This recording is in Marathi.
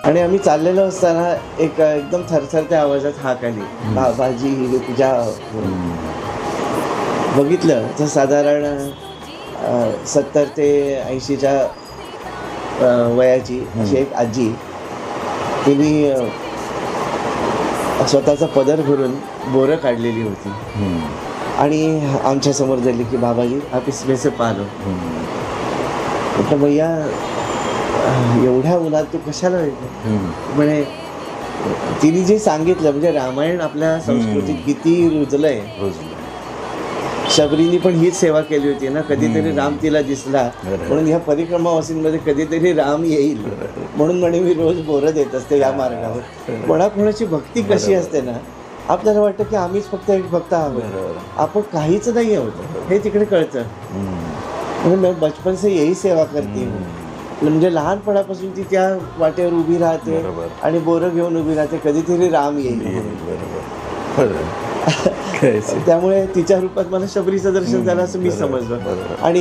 आणि आम्ही चाललेलो असताना एक एकदम थरथरत्या आवाजात हाक आली, बाबाजी तुझ्या. बघितलं तर साधारण 70 ते 80च्या वयाची अशी एक आजी. तिने स्वतःचा पदर भरून बोरं काढलेली होती आणि आमच्यासमोर झाली की बाबाजी आप इसमें से पालो. म्हटलं भैया एवढ्या उन्हात तू कशाला येतो. म्हणे तिने जे सांगितलं म्हणजे रामायण आपल्या संस्कृतीत किती रुजलंय. शबरीने पण हीच सेवा केली होती ना, कधीतरी राम तिला दिसला म्हणून ह्या परिक्रमावासींमध्ये कधीतरी राम येईल म्हणून म्हणे मी रोज बोरं देत असते या मार्गावर. कोणाकोणाची भक्ती कशी असते ना, आपल्याला वाटतं की आम्हीच फक्त एक भक्त आहोत, आपण काहीच नाही आहोत हे तिकडे कळतं. म्हणून मैं बचपन से यही सेवा करते हूँ. म्हणजे लहानपणापासून ती त्या वाटेवर उभी राहते आणि बोरं घेऊन उभी राहते, कधीतरी राम येईल. त्यामुळे तिच्या रूपात मला शबरीचं दर्शन झालं असं मी समजलं. आणि